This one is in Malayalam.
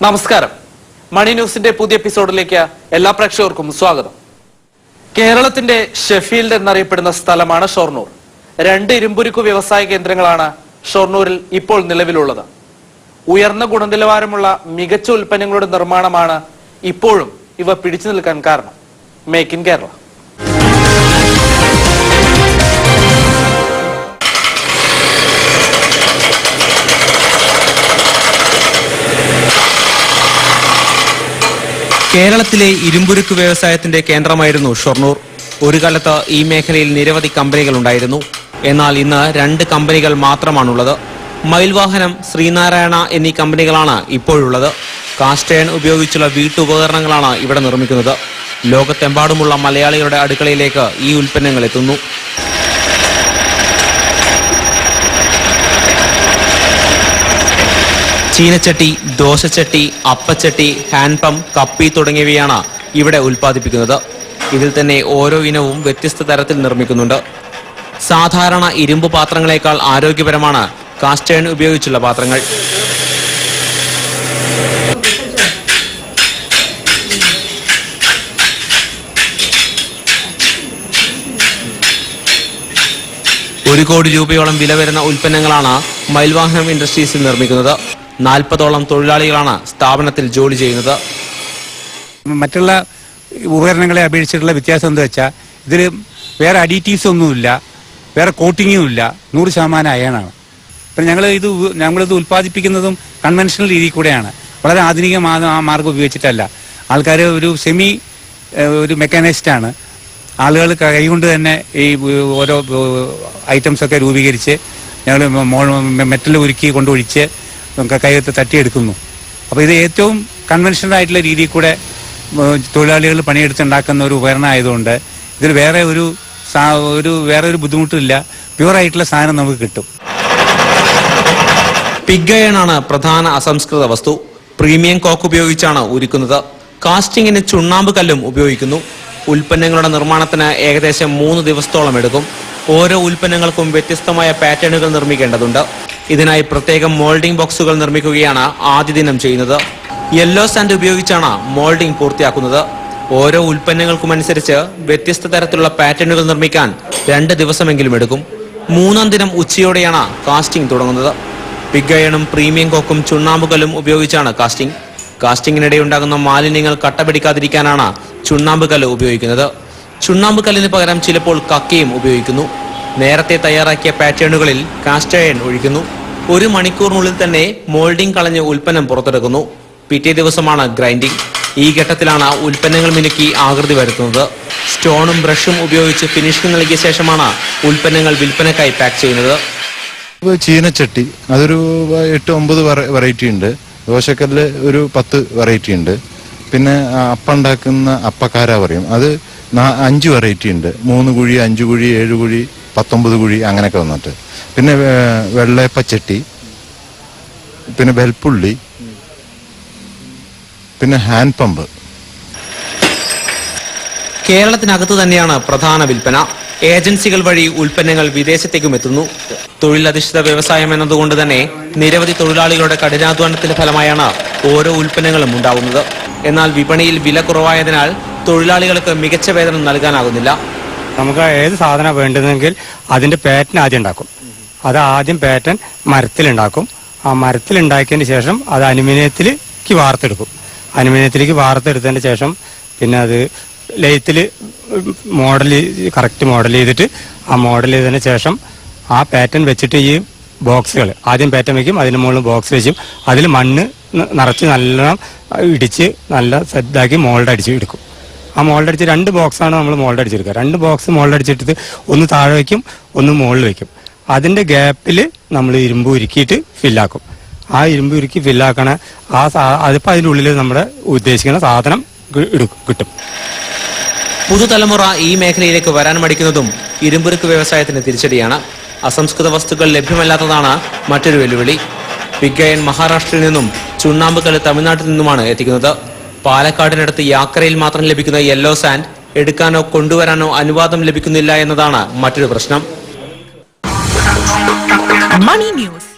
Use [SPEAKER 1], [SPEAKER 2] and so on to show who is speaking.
[SPEAKER 1] നമസ്കാരം. മണി ന്യൂസിന്റെ പുതിയ എപ്പിസോഡിലേക്ക് എല്ലാ പ്രേക്ഷകർക്കും സ്വാഗതം. കേരളത്തിന്റെ ഷെഫീൽഡ് എന്നറിയപ്പെടുന്ന സ്ഥലമാണ് ഷൊർണൂർ. 2 ഇരുമ്പുരുക്കു വ്യവസായ കേന്ദ്രങ്ങളാണ് ഷൊർണൂരിൽ ഇപ്പോൾ നിലവിലുള്ളത്. ഉയർന്ന ഗുണനിലവാരമുള്ള മികച്ച ഉൽപ്പന്നങ്ങളുടെ നിർമ്മാണമാണ് ഇപ്പോഴും ഇവ പിടിച്ചു നിൽക്കാൻ കാരണം. Make in Kerala.
[SPEAKER 2] കേരളത്തിലെ ഇരുമ്പുരുക്ക് വ്യവസായത്തിന്റെ കേന്ദ്രമായിരുന്നു ഷൊർണൂർ. ഒരു കാലത്ത് ഈ മേഖലയിൽ നിരവധി കമ്പനികൾ ഉണ്ടായിരുന്നു. എന്നാൽ ഇന്ന് 2 കമ്പനികൾ മാത്രമാണുള്ളത്. മയിൽവാഹനം, ശ്രീനാരായണ എന്നീ കമ്പനികളാണ് ഇപ്പോഴുള്ളത്. കാസ്റ്റ് അയൺ ഉപയോഗിച്ചുള്ള വീട്ടുപകരണങ്ങളാണ് ഇവിടെ നിർമ്മിക്കുന്നത്. ലോകത്തെമ്പാടുമുള്ള മലയാളികളുടെ അടുക്കളയിലേക്ക് ഈ ഉൽപ്പന്നങ്ങൾ എത്തുന്നു. ചീനച്ചട്ടി, ദോശച്ചട്ടി, അപ്പച്ചട്ടി, ഹാൻഡ് പമ്പ്, കപ്പി തുടങ്ങിയവയാണ് ഇവിടെ ഉൽപ്പാദിപ്പിക്കുന്നത്. ഇതിൽ തന്നെ ഓരോ ഇനവും വ്യത്യസ്ത തരത്തിൽ നിർമ്മിക്കുന്നുണ്ട്. സാധാരണ ഇരുമ്പ് പാത്രങ്ങളെക്കാൾ ആരോഗ്യപരമാണ് കാസ്റ്റ് അയൺ ഉപയോഗിച്ചുള്ള പാത്രങ്ങൾ. ₹1 കോടി വില വരുന്ന ഉൽപ്പന്നങ്ങളാണ് മയിൽവാഹനം ഇൻഡസ്ട്രീസിൽ നിർമ്മിക്കുന്നത്. 40ഓളം തൊഴിലാളികളാണ് സ്ഥാപനത്തിൽ ജോലി ചെയ്യുന്നത്.
[SPEAKER 3] മറ്റുള്ള ഉപകരണങ്ങളെ അപേക്ഷിച്ചിട്ടുള്ള വ്യത്യാസം എന്താ വെച്ചാൽ ഇതിൽ വേറെ അഡീറ്റീവ്സ് ഒന്നുമില്ല, വേറെ കോട്ടിങ്ങും ഇല്ല, 100% അയണാണ്. അപ്പം ഞങ്ങളിത് ഉൽപ്പാദിപ്പിക്കുന്നതും കൺവെൻഷണൽ രീതിയിൽ കൂടെയാണ്, വളരെ ആധുനിക മാർഗം ഉപയോഗിച്ചിട്ടല്ല. ആൾക്കാർ ഒരു മെക്കാനിസ്റ്റാണ്. ആളുകൾ കൈകൊണ്ട് തന്നെ ഈ ഓരോ ഐറ്റംസൊക്കെ രൂപീകരിച്ച് ഞങ്ങൾ മെറ്റൽ ഉരുക്കി കൊണ്ടൊഴിച്ച് കൈകത്ത് തട്ടിയെടുക്കുന്നു. അപ്പോൾ ഇത് ഏറ്റവും കൺവെൻഷണൽ ആയിട്ടുള്ള രീതിയിൽ കൂടെ തൊഴിലാളികൾ പണിയെടുത്തുണ്ടാക്കുന്ന ഒരു ഉപകരണം ആയതുകൊണ്ട് ഇതിൽ വേറെ ഒരു ബുദ്ധിമുട്ടില്ല. പ്യുവറായിട്ടുള്ള സാധനം നമുക്ക് കിട്ടും.
[SPEAKER 2] പിഗ് അയൺ ആണ് പ്രധാന അസംസ്കൃത വസ്തു. പ്രീമിയം കോക്ക് ഉപയോഗിച്ചാണ് ഉരുക്കുന്നത്. കാസ്റ്റിങ്ങിന് ചുണ്ണാമ്പ് കല്ലും ഉപയോഗിക്കുന്നു. ഉൽപ്പന്നങ്ങളുടെ നിർമ്മാണത്തിന് ഏകദേശം 3 ദിവസത്തോളം എടുക്കും. ഓരോ ഉൽപ്പന്നങ്ങൾക്കും വ്യത്യസ്തമായ പാറ്റേണുകൾ നിർമ്മിക്കേണ്ടതുണ്ട്. ഇതിനായി പ്രത്യേകം മോൾഡിംഗ് ബോക്സുകൾ നിർമ്മിക്കുകയാണ് ആദ്യ ദിനം ചെയ്യുന്നത്. യെല്ലോ സാൻഡ് ഉപയോഗിച്ചാണ് മോൾഡിംഗ് പൂർത്തിയാക്കുന്നത്. ഓരോ ഉൽപ്പന്നങ്ങൾക്കുമനുസരിച്ച് വ്യത്യസ്ത തരത്തിലുള്ള പാറ്റേണുകൾ നിർമ്മിക്കാൻ 2 ദിവസമെങ്കിലും എടുക്കും. 3-ാം ദിനം ഉച്ചയോടെയാണ് കാസ്റ്റിംഗ് തുടങ്ങുന്നത്. പിഗ് അയണും പ്രീമിയം കോക്കും ചുണ്ണാമ്പുകല്ലും ഉപയോഗിച്ചാണ് കാസ്റ്റിംഗ്. കാസ്റ്റിംഗിനിടെ ഉണ്ടാകുന്ന മാലിന്യങ്ങൾ കട്ടപിടിക്കാതിരിക്കാനാണ് ചുണ്ണാമ്പ് കല്ല് ഉപയോഗിക്കുന്നത്. ചുണ്ണാമ്പ് കല്ലിന് പകരം ചിലപ്പോൾ കക്കയും ഉപയോഗിക്കുന്നു. നേരത്തെ തയ്യാറാക്കിയ പാറ്റേണുകളിൽ കാസ്റ്റ് അയൺ ഒഴിക്കുന്നു. 1 മണിക്കൂറിനുള്ളിൽ തന്നെ മോൾഡിംഗ് കളഞ്ഞ് ഉൽപ്പന്നം പുറത്തെടുക്കുന്നു. പിറ്റേ ദിവസമാണ് ഗ്രൈൻഡിംഗ്. ഈ ഘട്ടത്തിലാണ് ഉൽപ്പന്നങ്ങൾ മിനുക്കി ആകൃതി വരുത്തുന്നത്. സ്റ്റോണും ബ്രഷും ഉപയോഗിച്ച് ഫിനിഷിംഗ് നൽകിയ ശേഷമാണ് ഉൽപ്പന്നങ്ങൾ വിൽപ്പനക്കായി പാക്ക് ചെയ്യുന്നത്.
[SPEAKER 4] ചീനച്ചട്ടി അതൊരു 8-9 വെറൈറ്റി ഉണ്ട്. ദോശക്കല്ല് ഒരു 10 വെറൈറ്റി ഉണ്ട്. പിന്നെ അപ്പുണ്ടാക്കുന്ന അപ്പക്കാര പറയും, അത് 5 വെറൈറ്റി ഉണ്ട്. 3 കുഴി, 5 കുഴി, 7 കുഴി, 19 കുഴി അങ്ങനെയൊക്കെ വന്നിട്ട്. പിന്നെ വെള്ളയപ്പച്ചട്ടി, പിന്നെ വെൽപ്പുള്ളി, പിന്നെ ഹാൻഡ് പമ്പ്.
[SPEAKER 2] കേരളത്തിനകത്ത് തന്നെയാണ് പ്രധാന വിൽപ്പന. ഏജൻസികൾ വഴി ഉൽപ്പന്നങ്ങൾ വിദേശത്തേക്കും എത്തുന്നു. തൊഴിലധിഷ്ഠിത വ്യവസായം എന്നതുകൊണ്ട് തന്നെ നിരവധി തൊഴിലാളികളുടെ കഠിനാധ്വാനത്തിന്റെ ഫലമായാണ് ഓരോ ഉൽപ്പന്നങ്ങളും ഉണ്ടാകുന്നത്. എന്നാൽ വിപണിയിൽ വില കുറവായതിനാൽ തൊഴിലാളികൾക്ക് മികച്ച വേതനം നൽകാനാകുന്നില്ല.
[SPEAKER 3] നമുക്ക് ഏത് സാധനം വേണ്ടതെങ്കിൽ അതിന്റെ പാറ്റേൺ ആദ്യം ഉണ്ടാക്കും. അത് ആദ്യം പാറ്റേൺ മരത്തിലുണ്ടാക്കും. ആ മരത്തിലുണ്ടാക്കിയതിന് ശേഷം അത് അലുമിനിയത്തിലേക്ക് വാർത്തെടുക്കും. അലുമിനിയത്തിലേക്ക് വാർത്തെടുത്തതിന് ശേഷം പിന്നെ അത് ലെയ്ത്തിൽ കറക്റ്റ് മോഡൽ ചെയ്തിട്ട് ആ മോഡൽ ചെയ്തതിന് ശേഷം ആ പാറ്റേൺ വെച്ചിട്ട് ഈ ബോക്സുകൾ ആദ്യം പാറ്റേൺ വയ്ക്കും. അതിന് മുകളിൽ ബോക്സ് വെച്ചും അതിൽ മണ്ണ് നിറച്ച് നല്ലോണം ഇടിച്ച് നല്ല സെറ്റാക്കി മോൾഡ് അടിച്ച് എടുക്കും. ആ മോൾഡ് അടിച്ച് 2 ബോക്സാണ് നമ്മൾ മോൾഡ് അടിച്ചെടുക്കുക. 2 ബോക്സ് മോൾഡ് അടിച്ചെടുത്ത് ഒന്ന് താഴെ വയ്ക്കും, ഒന്ന് മുകളിൽ വയ്ക്കും. അതിന്റെ ഗ്യാപ്പിൽ നമ്മൾ ഇരുമ്പ് ഉരുക്കിയിട്ട് ഫില്ലാക്കും. ആ ഇരുമ്പ് ഉരുക്കി ഫില്ലാക്കണ അതിപ്പോൾ അതിൻ്റെ ഉള്ളിൽ നമ്മുടെ ഉദ്ദേശിക്കുന്ന സാധനം കിട്ടും.
[SPEAKER 2] പുതുതലമുറ ഈ മേഖലയിലേക്ക് വരാൻ മടിക്കുന്നതും ഇരുമ്പുരുക്ക് വ്യവസായത്തിന് തിരിച്ചടിയാണ്. അസംസ്കൃത വസ്തുക്കൾ ലഭ്യമല്ലാത്തതാണ് മറ്റൊരു വെല്ലുവിളി. പിഗ് അയൺ മഹാരാഷ്ട്രയിൽ നിന്നും ചുണ്ണാമ്പ് കല്ല് തമിഴ്നാട്ടിൽ നിന്നുമാണ് എത്തിക്കുന്നത്. പാലക്കാടിനടുത്ത് യാക്കരയിൽ മാത്രം ലഭിക്കുന്ന യെല്ലോ സാൻഡ് എടുക്കാനോ കൊണ്ടുവരാനോ അനുവാദം ലഭിക്കുന്നില്ല എന്നതാണ് മറ്റൊരു പ്രശ്നം.
[SPEAKER 5] മണി ന്യൂസ്.